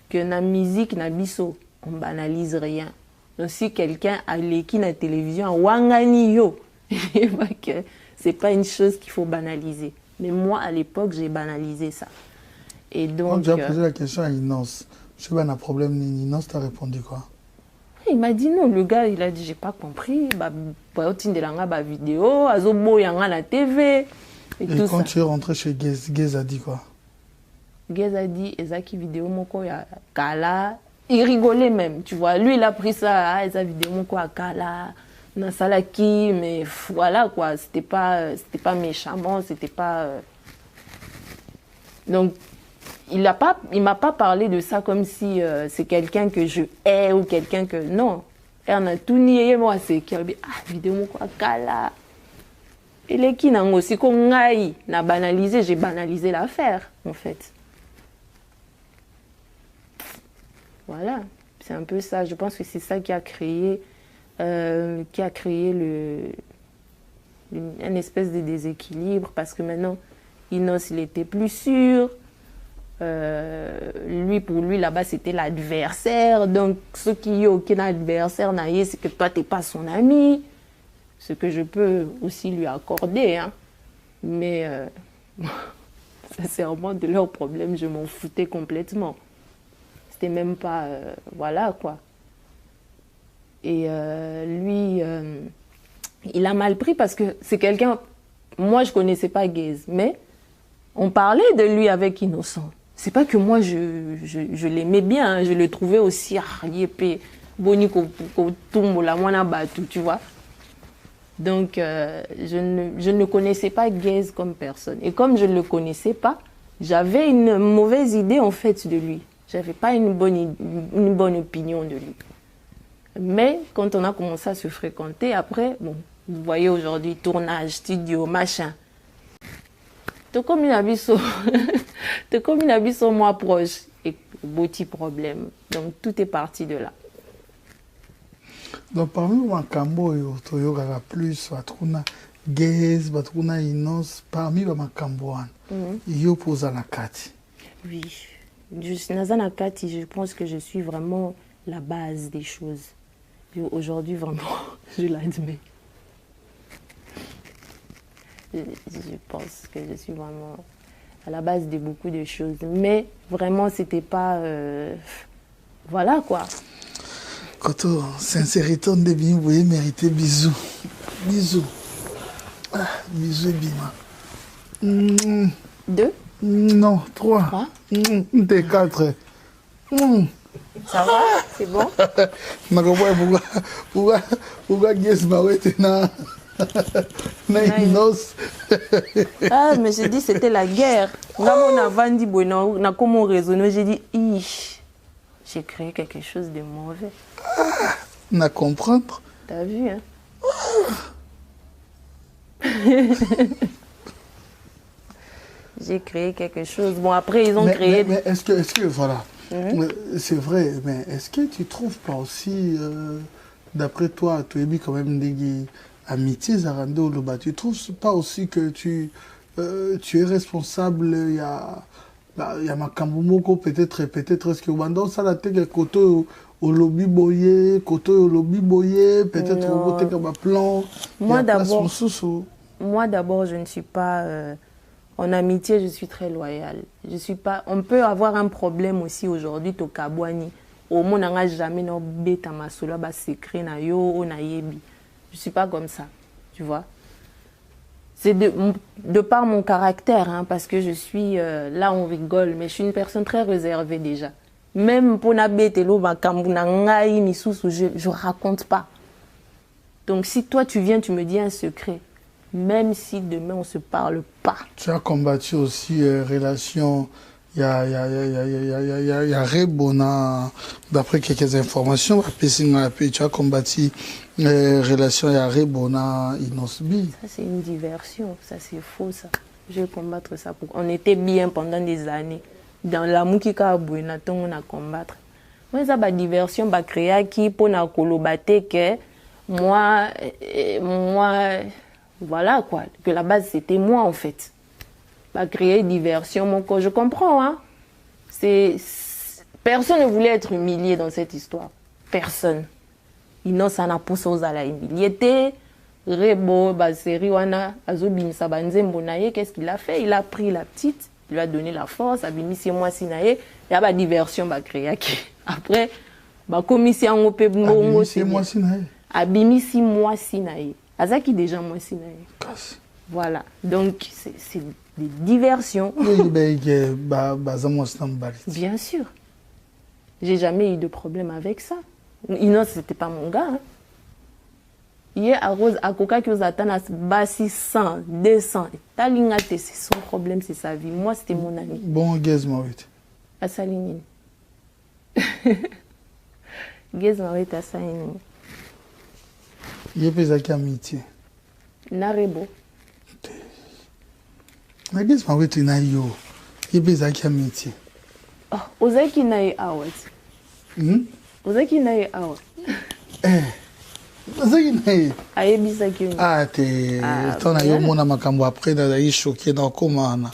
[SPEAKER 2] que na musique, na biso, on banalise rien. Donc si quelqu'un a l'équipe na télévision à Wangani yo, c'est pas une chose qu'il faut banaliser. Mais moi, à l'époque, j'ai banalisé ça. Et donc...
[SPEAKER 1] Quand tu as posé la question à Inos, je sais pas, un problème, Inos t'a répondu quoi?
[SPEAKER 2] Il m'a dit non, le gars, il a dit, j'ai pas compris. Vidéo, azobo yanga la TV. Et tout
[SPEAKER 1] quand
[SPEAKER 2] ça.
[SPEAKER 1] tu es rentré chez Gez, Gez a dit quoi?
[SPEAKER 2] Gez a dit, Ezaki vidéo moko ya kala. Il rigolait même, tu vois. Lui, il a pris ça, Eza vidéo moko ya kala. Nasalaki, mais voilà quoi, c'était pas méchamment, c'était pas Donc, il m'a pas parlé de ça comme si c'est quelqu'un que je hais ou quelqu'un que... Non. On a tout nié, moi, c'est qu'il y a vidéo, quoi, kala. Et les qui n'ont aussi qu'on aille, n'a banalisé, j'ai banalisé l'affaire, en fait. Voilà, c'est un peu ça. Je pense que c'est ça qui a créé un espèce de déséquilibre, parce que maintenant, Inos, il était plus sûr. Pour lui, là-bas, c'était l'adversaire. Donc, ce qui est aucun adversaire, c'est que toi, tu n'es pas son ami. Ce que je peux aussi lui accorder. Hein. Mais, sincèrement, de leurs problèmes, je m'en foutais complètement. C'était même pas... voilà, quoi. Et lui, il a mal pris parce que c'est quelqu'un... Moi, je ne connaissais pas Gaze, mais on parlait de lui avec Innocent. C'est pas que moi, je l'aimais bien. Hein. Je le trouvais aussi... tu vois. Donc, je ne connaissais pas Gaze comme personne. Et comme je ne le connaissais pas, j'avais une mauvaise idée, en fait, de lui. Je n'avais pas une bonne opinion de lui. Mais quand on a commencé à se fréquenter, après, bon, vous voyez aujourd'hui, tournage, studio, machin. T'es comme une abisso. T'es comme une abisso, moi, proche. Et beau petit problème. Donc, tout est parti de là.
[SPEAKER 1] Donc, parmi les Makambo, il y a plus, Gaze, Inos, parmi les Makambo, il y a posé la carte.
[SPEAKER 2] Oui. Nazana Kati, je pense que je suis vraiment la base des choses. Aujourd'hui, vraiment, je l'admets. Je pense que je suis vraiment à la base de beaucoup de choses. Mais vraiment, c'était pas... voilà, quoi.
[SPEAKER 1] Quand sincérité, on devient, vous voyez, mériter bisous. Bisous. Ah, bisous et bima.
[SPEAKER 2] 2
[SPEAKER 1] Non, 3. T'es 4.
[SPEAKER 2] Ça va? C'est bon?
[SPEAKER 1] Pourquoi Guess Mawete na Inos?
[SPEAKER 2] Ah, mais j'ai dit c'était la guerre. Quand on a vendu, on a comment raisonné, j'ai dit, j'ai créé quelque chose de mauvais.
[SPEAKER 1] On a comprendre.
[SPEAKER 2] T'as vu, hein? J'ai créé quelque chose. Bon, après, ils ont créé...
[SPEAKER 1] Mais est-ce que voilà, c'est vrai, mais est-ce que tu ne trouves pas aussi, d'après toi, tu es mis quand même des amitiés, Zarando, Loba, tu ne trouves pas aussi que tu es responsable, il y a Makambo Moko, peut-être, est-ce que Wanda, ça la tête, côté au lobby boyé, peut-être au côté comme un plan.
[SPEAKER 2] Moi d'abord, je ne suis pas... en amitié, je suis très loyale. Je suis pas... On peut avoir un problème aussi aujourd'hui, au Kabouani. Au monde, on n'a jamais no bêta masolo, ba secret na yo, on a yebi. Je suis pas comme ça, tu vois. C'est de par mon caractère, hein, parce que je suis... là, on rigole, mais je suis une personne très réservée déjà. Même pour na bête, je raconte pas. Donc, si toi, tu viens, tu me dis un secret, même si demain, on ne se parle pas.
[SPEAKER 1] Tu as combattu aussi relation... Il y a Rebona, d'après quelques informations, tu as combattu relation, il y a Rebona, Inosbi.
[SPEAKER 2] Ça, c'est une diversion. Ça, c'est faux, ça. Je vais combattre ça. On était bien pendant des années. Dans la Moukika Bouena, on a combattre. Moi, ça, la diversion, va créer qui pour na kolobate que moi, voilà quoi. Que la base, c'était moi, en fait. Pas créer diversion, mon corps. Je comprends, hein. Personne ne voulait être humilié dans cette histoire. Personne. Inos ana poussé aux ala humilié. Rebo, Baseri, Wana, Azobin, Sabanzembo, Naye, qu'est-ce qu'il a fait? Il a pris la petite, il lui a donné la force, Abimi, c'est moi, Sinaye. Il y a la diversion, bah, créer. Après, bah, commission, on peut,
[SPEAKER 1] Abimi, c'est moi, Sinaye.
[SPEAKER 2] Abimi, c'est moi, Sinaye. Azaki, déjà, moi, Sinaye. Voilà. Donc, c'est des diversions. Bien sûr. J'ai jamais eu de problème avec ça. Inos, c'était pas mon gars. Hein. Ye arrose à coca qui vous attend à basi 100, 200. Talinga c'est son problème, c'est sa vie. Moi, c'était mon ami.
[SPEAKER 1] Bon, Gez Mawete.
[SPEAKER 2] À Salinine. Gez Mawete à Salinine.
[SPEAKER 1] Il y a des amitié.
[SPEAKER 2] Narebo.
[SPEAKER 1] Mais Gez Mawete na yo. Il y a des amitié.
[SPEAKER 2] Oh, ozaki na ye awat. Ozaki na ye awat.
[SPEAKER 1] Ozaki na ye.
[SPEAKER 2] Ayebisa ki.
[SPEAKER 1] Ah, ton ayo mona makambo après na yi choqué na komana.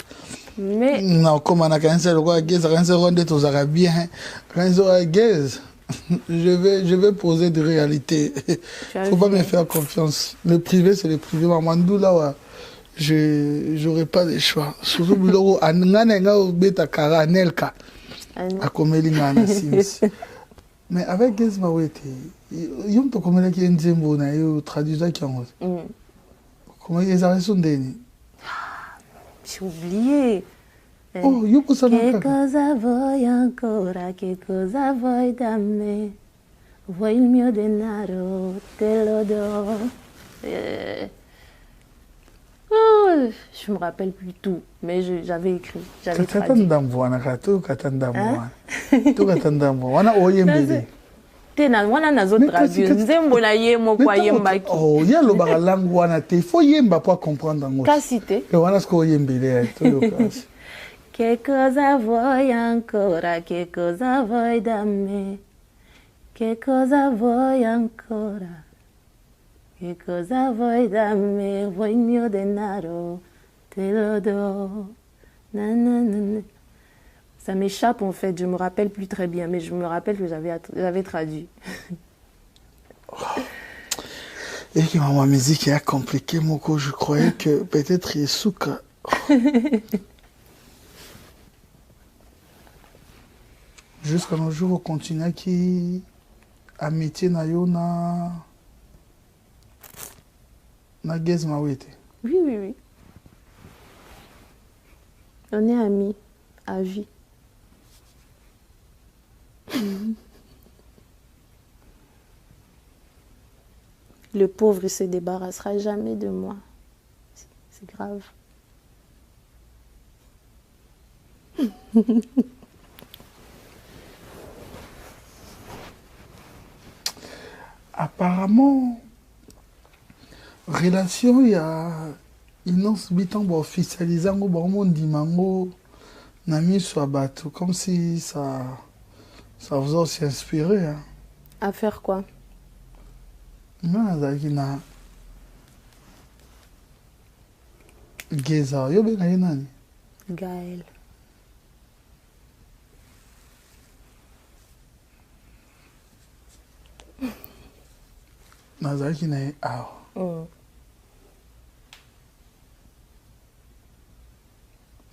[SPEAKER 2] Mais
[SPEAKER 1] na komana quand c'est le quoi Gez quand c'est rondé tous arabien. Quand c'est Gez. Je vais poser des réalités. Faut pas me faire confiance. Le privé, c'est le privé. Mamandou, là, j'aurais pas de choix. Surtout, biloko, ananga ou beta kara, anelka. A komelinga na simis. Mais avec Gez Mawete, yom to komela ki nzembo na yo traduisa ki ango. Comment ils arrêtent son deni?
[SPEAKER 2] J'ai oublié.
[SPEAKER 1] Oh, yo pour ça
[SPEAKER 2] Que cosa voy ancora, que cosa voy dammi, vuoi il mio denaro, te lo do. Oh, je me rappelle plus tout, mais j'avais écrit, j'avais traduit.
[SPEAKER 1] Wana oyembele.
[SPEAKER 2] Tena wana nazo traduire, nzembo na ye moko yembaki.
[SPEAKER 1] Oh, ya lo ba langue wana te, faut yemba pour comprendre ngo.
[SPEAKER 2] Kasite.
[SPEAKER 1] Et wana sko oyembele to yo kasi.
[SPEAKER 2] Que cosa vuoi ancora, che cosa vuoi da me? Che cosa vuoi ancora? Che cosa vuoi da me? Vuoi il mio denaro? Te lo do. Nanana. Ça m'échappe en fait, je me rappelle plus très bien, mais je me rappelle que j'avais traduit.
[SPEAKER 1] Et que ma musique est compliquée, Moko, je croyais que peut-être Yesuka. Jusqu'à nos jours, on continue qui amitié na yo na Gez Mawete.
[SPEAKER 2] Oui, oui, oui. On est amis à vie. Le pauvre, il se débarrassera jamais de moi. C'est grave.
[SPEAKER 1] Apparemment, relation, il y a une bitan officialisé en bon dimango nami soit bateau comme si ça vous a aussi inspiré. Hein.
[SPEAKER 2] À faire quoi?
[SPEAKER 1] Non, na Geza, yo ben nani?
[SPEAKER 2] Gaël.
[SPEAKER 1] Nazaki na ye awa.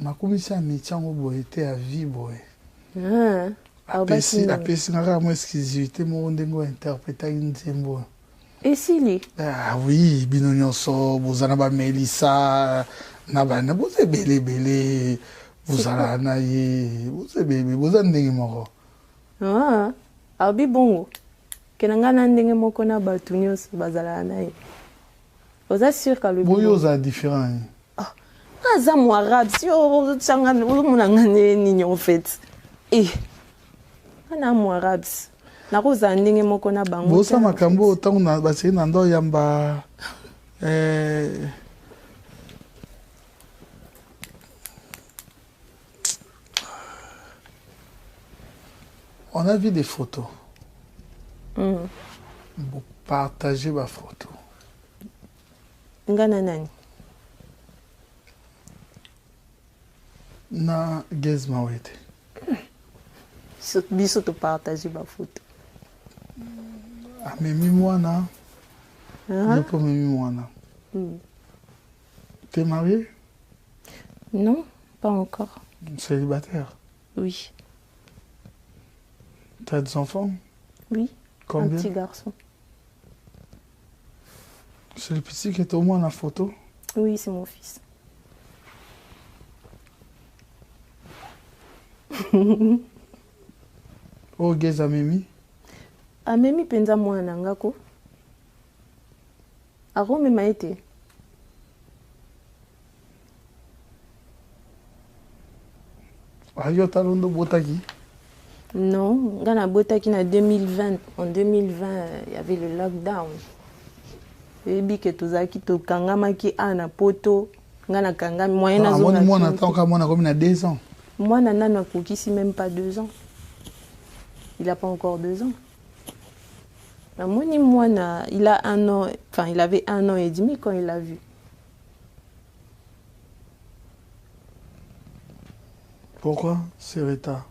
[SPEAKER 1] Nakumisi amitié yango boye te ya vie boye. Apesi ngaka mo exclusivité moko ndenge ointerprétaki nzembo.
[SPEAKER 2] Esili?
[SPEAKER 1] Ah oui, bino nyonso bozala ba Melissa na bana boza ebele bozala na ye boza ebele boza ndenge moko.
[SPEAKER 2] Abi bongo. Kenanga na ndenge moko na bato nyonso bazala na ye. Oza sûr ka le
[SPEAKER 1] boyo oza différent.
[SPEAKER 2] Aza mo arabe si o tsanga o monanga nini en fait. Ana mo arabe. Na koza ndenge moko na bango.
[SPEAKER 1] Bosa makambo tango na basiri na ndo yamba on a vu des photos. Vous partagez ma photo.
[SPEAKER 2] Ngana nani?
[SPEAKER 1] Na Gez Mawete.
[SPEAKER 2] Biso to partager ma photo.
[SPEAKER 1] Amemi mwana. Je peux memi mwana. T'es marié?
[SPEAKER 2] Non, pas encore.
[SPEAKER 1] Célibataire?
[SPEAKER 2] Oui.
[SPEAKER 1] T'as des enfants?
[SPEAKER 2] Oui.
[SPEAKER 1] Combien?
[SPEAKER 2] Un petit garçon.
[SPEAKER 1] C'est le petit qui est au moins en photo?
[SPEAKER 2] Oui, c'est mon fils.
[SPEAKER 1] Oh, Gez Amemi?
[SPEAKER 2] Amemi penza mwana ngako. Arome m'a été.
[SPEAKER 1] Ayo talondo botaki.
[SPEAKER 2] Non, Ghana botaki en 2020. En 2020, il y avait le lockdown. Et puis que tousaki to kangama ki ana poto, Ghana kangami moyen na zone.
[SPEAKER 1] Moi n'attends qu'à moi comme il a 2 ans.
[SPEAKER 2] Moi nana na kokisi même pas 2 ans. Il a pas encore 2 ans. Moi il a 1 an, enfin il avait 1 an et demi quand il l'a vu.
[SPEAKER 1] Pourquoi c'est retard?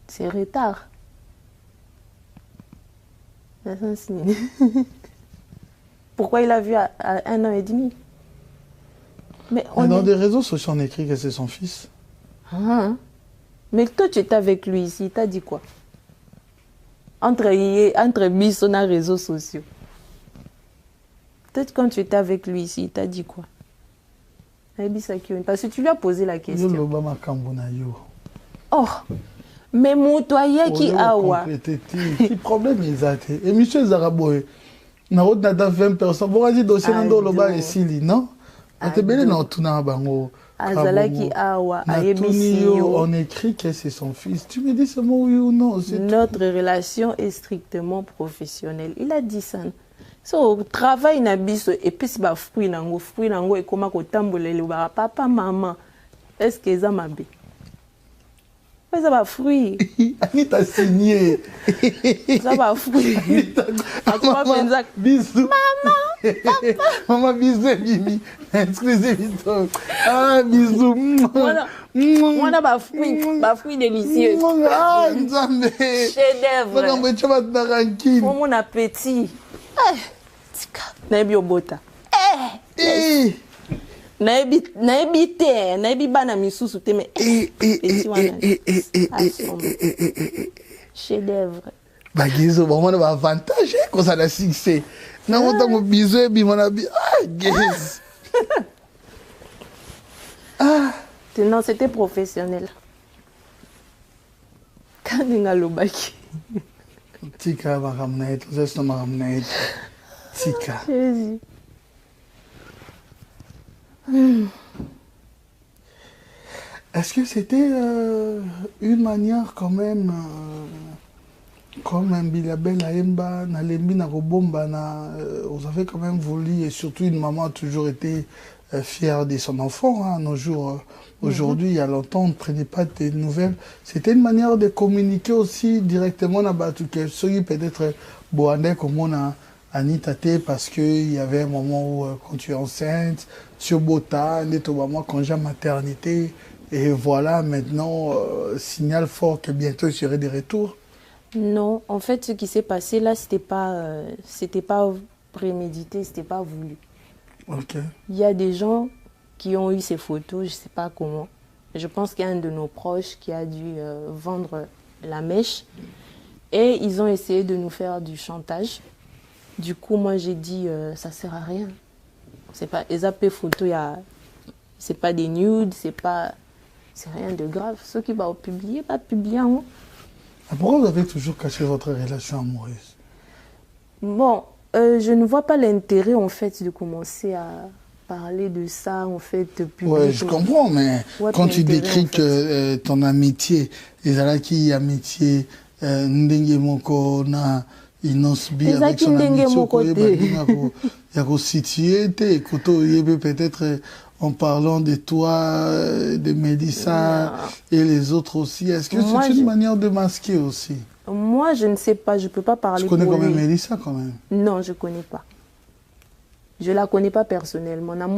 [SPEAKER 2] C'est retard. Pourquoi il a vu à 1 an et demi? Mais
[SPEAKER 1] dans des réseaux sociaux, on écrit que c'est son fils.
[SPEAKER 2] Ah, mais toi, tu étais avec lui ici, il t'a dit quoi? Entre bis, on a réseaux sociaux. Peut-être quand tu étais avec lui ici, il t'a dit quoi? Parce que tu lui as posé la question. Oh, mais motoye qui awa.
[SPEAKER 1] Le problème est et monsieur Zaraboy, na route na 20 personnes. Vous avez dit dossier dans le bas et Sili, non? On te belé dans tout na bango.
[SPEAKER 2] Azalaki awa,
[SPEAKER 1] on écrit que c'est son fils. Tu me dis ce mot oui ou non?
[SPEAKER 2] Notre relation est strictement professionnelle. Il a dit ça. So, travail na biso et puis c'est fruit nango et comment ko tambolele ba papa maman. Est-ce que ça m'a bé? Ça va fruit.
[SPEAKER 1] Anita signé.
[SPEAKER 2] Ça va fruit.
[SPEAKER 1] Maman, bisous.
[SPEAKER 2] Maman, papa.
[SPEAKER 1] Maman, bisous, Mimi. Excusez-moi. Ah, bisous.
[SPEAKER 2] Moi, ba fruit délicieux.
[SPEAKER 1] Ah, Nzambe.
[SPEAKER 2] Chef-d'œuvre. Pour mon appétit. Naebi obota. Naebi te, naebi bana misusu te me. Chef d'œuvre.
[SPEAKER 1] Bagizo, bon, on a un avantage quand ça a succès. Non, on a un bisou et on a dit, ah, guess.
[SPEAKER 2] Non, c'était professionnel. Quand on a le bac.
[SPEAKER 1] Tika, maramnet, zeste maramnet. Tika.
[SPEAKER 2] Jésus.
[SPEAKER 1] Est-ce que c'était une manière quand même, comme un bilabel à Emba, Nalembi, Narobomba, vous avez quand même voulu, et surtout une maman a toujours été fière de son enfant, hein, nos jours. Aujourd'hui, il y a longtemps, on ne prenait pas de nouvelles. C'était une manière de communiquer aussi directement à Batouké. Ceux peut-être Boandé comme on a Anita T, parce qu'il y avait un moment où, quand tu es enceinte, sur Bota, maman congé maternité, et voilà, maintenant, signal fort que bientôt il serait de retour.
[SPEAKER 2] Non, en fait, ce qui s'est passé là, c'était pas prémédité, c'était pas voulu.
[SPEAKER 1] Okay.
[SPEAKER 2] Il y a des gens qui ont eu ces photos, je ne sais pas comment. Je pense qu'il y a un de nos proches qui a dû vendre la mèche. Et ils ont essayé de nous faire du chantage. Du coup, moi, j'ai dit, ça ne sert à rien. C'est pas, les AP photos, c'est pas des nudes, c'est rien de grave. Ceux qui vont publier, pas publier. Hein.
[SPEAKER 1] Pourquoi vous avez toujours caché votre relation amoureuse?
[SPEAKER 2] Bon, je ne vois pas l'intérêt, en fait, de commencer à parler de ça, en fait, depuis...
[SPEAKER 1] Oui, je comprends, mais quand tu décris en fait, que ton amitié, les alaki amitié, ndenge moko na inosbi avec son amitié, il y a situé, peut-être en parlant de toi, de Mélissa et les autres aussi. Est-ce que c'est une manière de masquer aussi?
[SPEAKER 2] Moi, je ne sais pas, je ne peux pas parler.
[SPEAKER 1] Tu connais quand même Mélissa, quand même?
[SPEAKER 2] Non, je ne connais pas. Je ne la connais pas personnellement. Na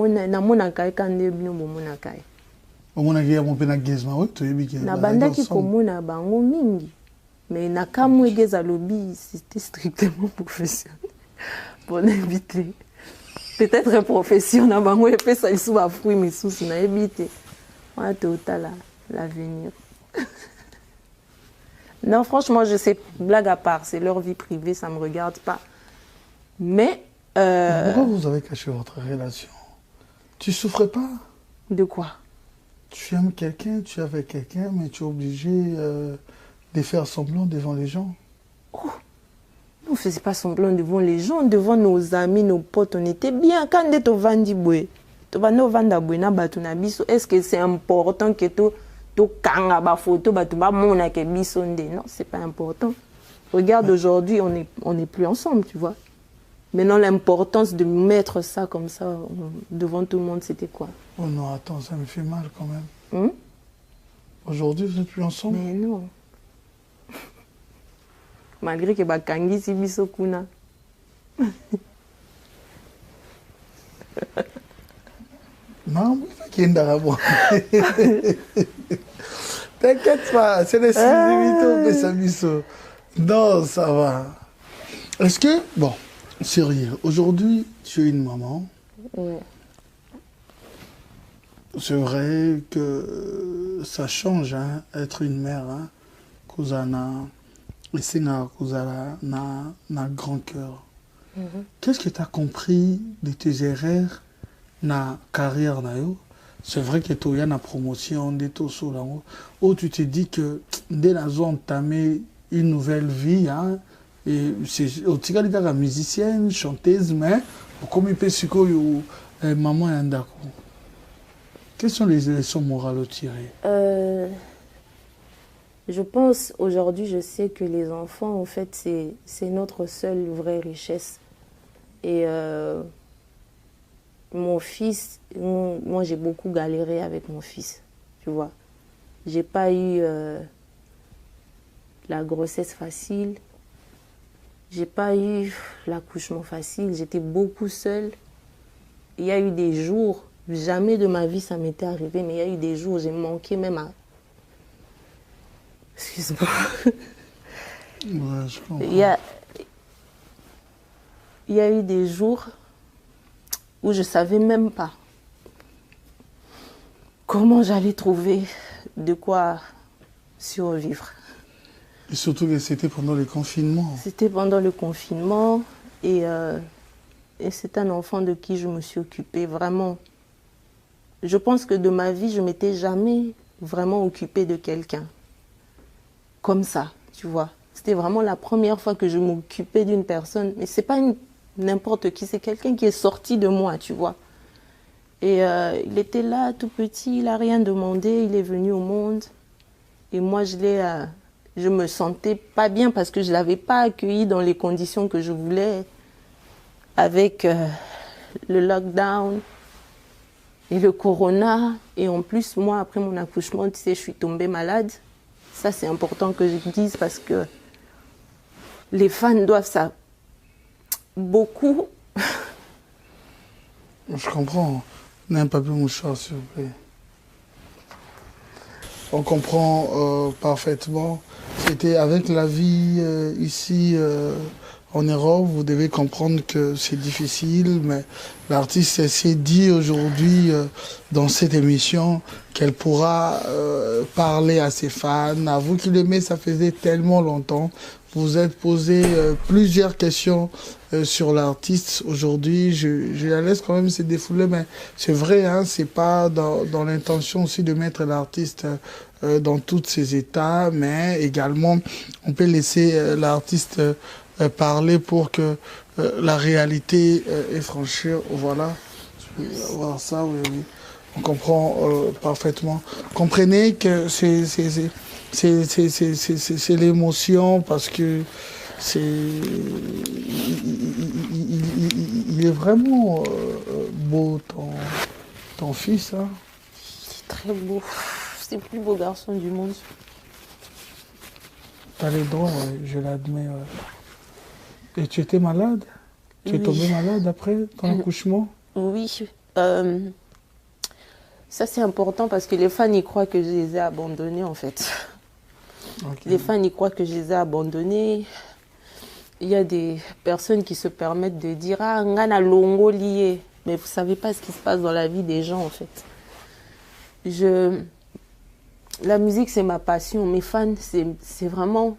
[SPEAKER 2] banda ki komuna bango mingi. Mais na kamwe geza lobby, c'était strictement professionnel. Pour éviter. Peut-être profession na bango et puis ça il soit fruit mais sous na éviter. On a total l'avenir. Non, franchement, je sais, blague à part, c'est leur vie privée, ça ne me regarde pas. Mais...
[SPEAKER 1] Pourquoi vous avez caché votre relation? Tu souffrais pas?
[SPEAKER 2] De quoi?
[SPEAKER 1] Tu aimes quelqu'un, tu es avec quelqu'un, mais tu es obligé de faire semblant devant les gens.
[SPEAKER 2] Oh. On ne faisait pas semblant devant les gens, devant nos amis, nos potes, on était bien. Quand on est au Vandiboué, est-ce que c'est important que tu kanga ba photo ba tuba mona ke bisonde? Non, c'est pas important. Regarde, aujourd'hui, on n'est plus ensemble, tu vois. Maintenant, l'importance de mettre ça comme ça devant tout le monde, c'était quoi?
[SPEAKER 1] Oh non, attends, ça me fait mal quand même. Aujourd'hui, vous n'êtes plus ensemble?
[SPEAKER 2] Mais non. Malgré que bakangi si biso kuna.
[SPEAKER 1] Non, t'inquiète pas, c'est les 6 mais ça biso. Non, ça va. Est-ce que, bon, sérieux, aujourd'hui, tu es une maman.
[SPEAKER 2] Ouais.
[SPEAKER 1] C'est vrai que ça change, hein, être une mère, hein. Kuzana, et c'est na grand cœur. Qu'est-ce que tu as compris de tes erreurs na carrière na yo? C'est vrai que tu as une promotion de tout ça là où tu te dis que dès la zone entamé une nouvelle vie, hein, et c'est aussi la musicienne, chanteuse, mais comme il peut se maman et andako. Quelles sont les leçons morales à tirer?
[SPEAKER 2] Je pense, aujourd'hui, je sais que les enfants, en fait, c'est notre seule vraie richesse. Et mon fils, moi, j'ai beaucoup galéré avec mon fils, tu vois. J'ai pas eu la grossesse facile. J'ai pas eu l'accouchement facile. J'étais beaucoup seule. Il y a eu des jours, jamais de ma vie ça m'était arrivé, mais il y a eu des jours où j'ai manqué même à... Excuse-moi.
[SPEAKER 1] Ouais, je comprends.
[SPEAKER 2] Il y a eu des jours où je ne savais même pas comment j'allais trouver de quoi survivre.
[SPEAKER 1] Et surtout que c'était pendant le confinement.
[SPEAKER 2] C'était pendant le confinement et c'est un enfant de qui je me suis occupée vraiment. Je pense que de ma vie, je ne m'étais jamais vraiment occupée de quelqu'un. Comme ça, tu vois. C'était vraiment la première fois que je m'occupais d'une personne. Mais ce n'est pas n'importe qui, c'est quelqu'un qui est sorti de moi, tu vois. Et il était là, tout petit, il n'a rien demandé, il est venu au monde. Et moi, je me sentais pas bien parce que je ne l'avais pas accueilli dans les conditions que je voulais, avec le lockdown et le corona. Et en plus, moi, après mon accouchement, tu sais, je suis tombée malade. Ça, c'est important que je dise parce que les fans doivent ça beaucoup.
[SPEAKER 1] Je comprends. N'aime pas plus mouchoir, s'il vous plaît. On comprend parfaitement. C'était avec la vie ici en Europe, vous devez comprendre que c'est difficile, mais l'artiste s'est dit aujourd'hui dans cette émission qu'elle pourra parler à ses fans. À vous qui l'aimez, ça faisait tellement longtemps. Vous êtes posé plusieurs questions sur l'artiste. Aujourd'hui, je la laisse quand même se défouler, mais c'est vrai, hein, c'est pas dans l'intention aussi de mettre l'artiste dans tous ses états, mais également, on peut laisser l'artiste parler pour que la réalité est franchie. Voilà, je peux voir ça, oui, oui. On comprend parfaitement. Comprenez que c'est l'émotion parce que il est vraiment beau ton fils. Hein.
[SPEAKER 2] C'est très beau. C'est le plus beau garçon du monde.
[SPEAKER 1] T'as les droits, ouais, je l'admets. Ouais. Et tu étais malade? Tu es tombée malade après ton accouchement?
[SPEAKER 2] Oui. Ça, c'est important parce que les fans, ils croient que je les ai abandonnés, en fait. Okay. Les fans, ils croient que je les ai abandonnés. Il y a des personnes qui se permettent de dire « Ah, ngana longo lié ». Mais vous ne savez pas ce qui se passe dans la vie des gens, en fait. La musique, c'est ma passion. Mes fans, c'est vraiment...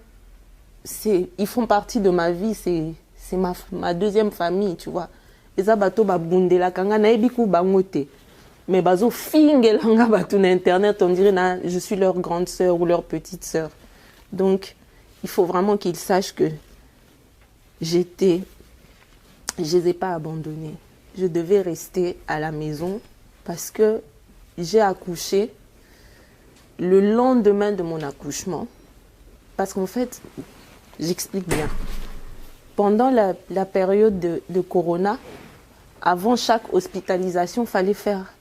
[SPEAKER 2] Ils font partie de ma vie. C'est ma deuxième famille, tu vois. Et ça, bato ba bundela kanga na ebiku bangote. Mais bazo fingelanga bato na internet, on dirait je suis leur grande sœur ou leur petite sœur. Donc, il faut vraiment qu'ils sachent que je ne les ai pas abandonnés. Je devais rester à la maison parce que j'ai accouché le lendemain de mon accouchement. Parce qu'en fait, j'explique bien. Pendant la période de Corona, avant chaque hospitalisation, il fallait faire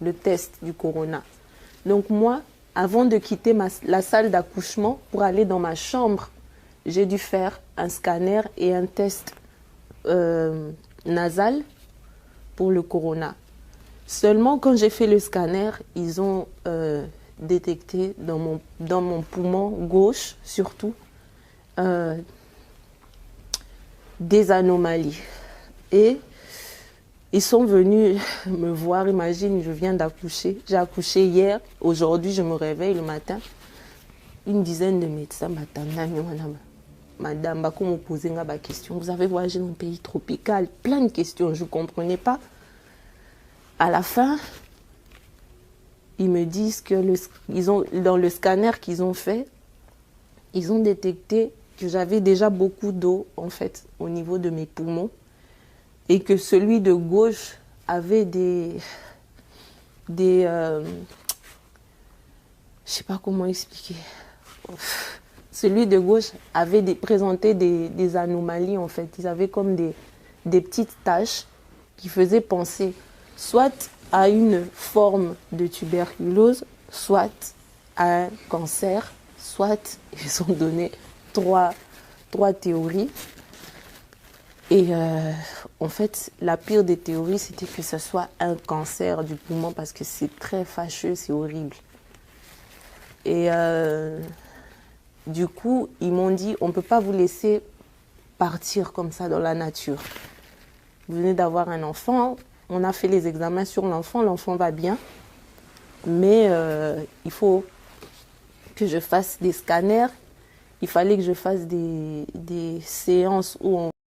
[SPEAKER 2] le test du Corona. Donc moi, avant de quitter la salle d'accouchement pour aller dans ma chambre, j'ai dû faire un scanner et un test nasal pour le Corona. Seulement quand j'ai fait le scanner, ils ont détecté dans mon poumon gauche surtout des anomalies. Et ils sont venus me voir, imagine, je viens d'accoucher. J'ai accouché hier, aujourd'hui je me réveille le matin. Une dizaine de médecins m'attendaient. Madame, comment me poser une question? Vous avez voyagé dans un pays tropical, plein de questions, je ne comprenais pas. À la fin, ils me disent que dans le scanner qu'ils ont fait, ils ont détecté que j'avais déjà beaucoup d'eau en fait au niveau de mes poumons et que celui de gauche avait je sais pas comment expliquer. Celui de gauche avait présenté des anomalies en fait. Ils avaient comme des petites taches qui faisaient penser soit à une forme de tuberculose, soit à un cancer, soit ils ont donné trois théories. Et en fait, la pire des théories, c'était que ce soit un cancer du poumon parce que c'est très fâcheux, c'est horrible. Et du coup, ils m'ont dit, on ne peut pas vous laisser partir comme ça dans la nature. Vous venez d'avoir un enfant, on a fait les examens sur l'enfant va bien, mais il faut que je fasse des scanners, il fallait que je fasse des séances où on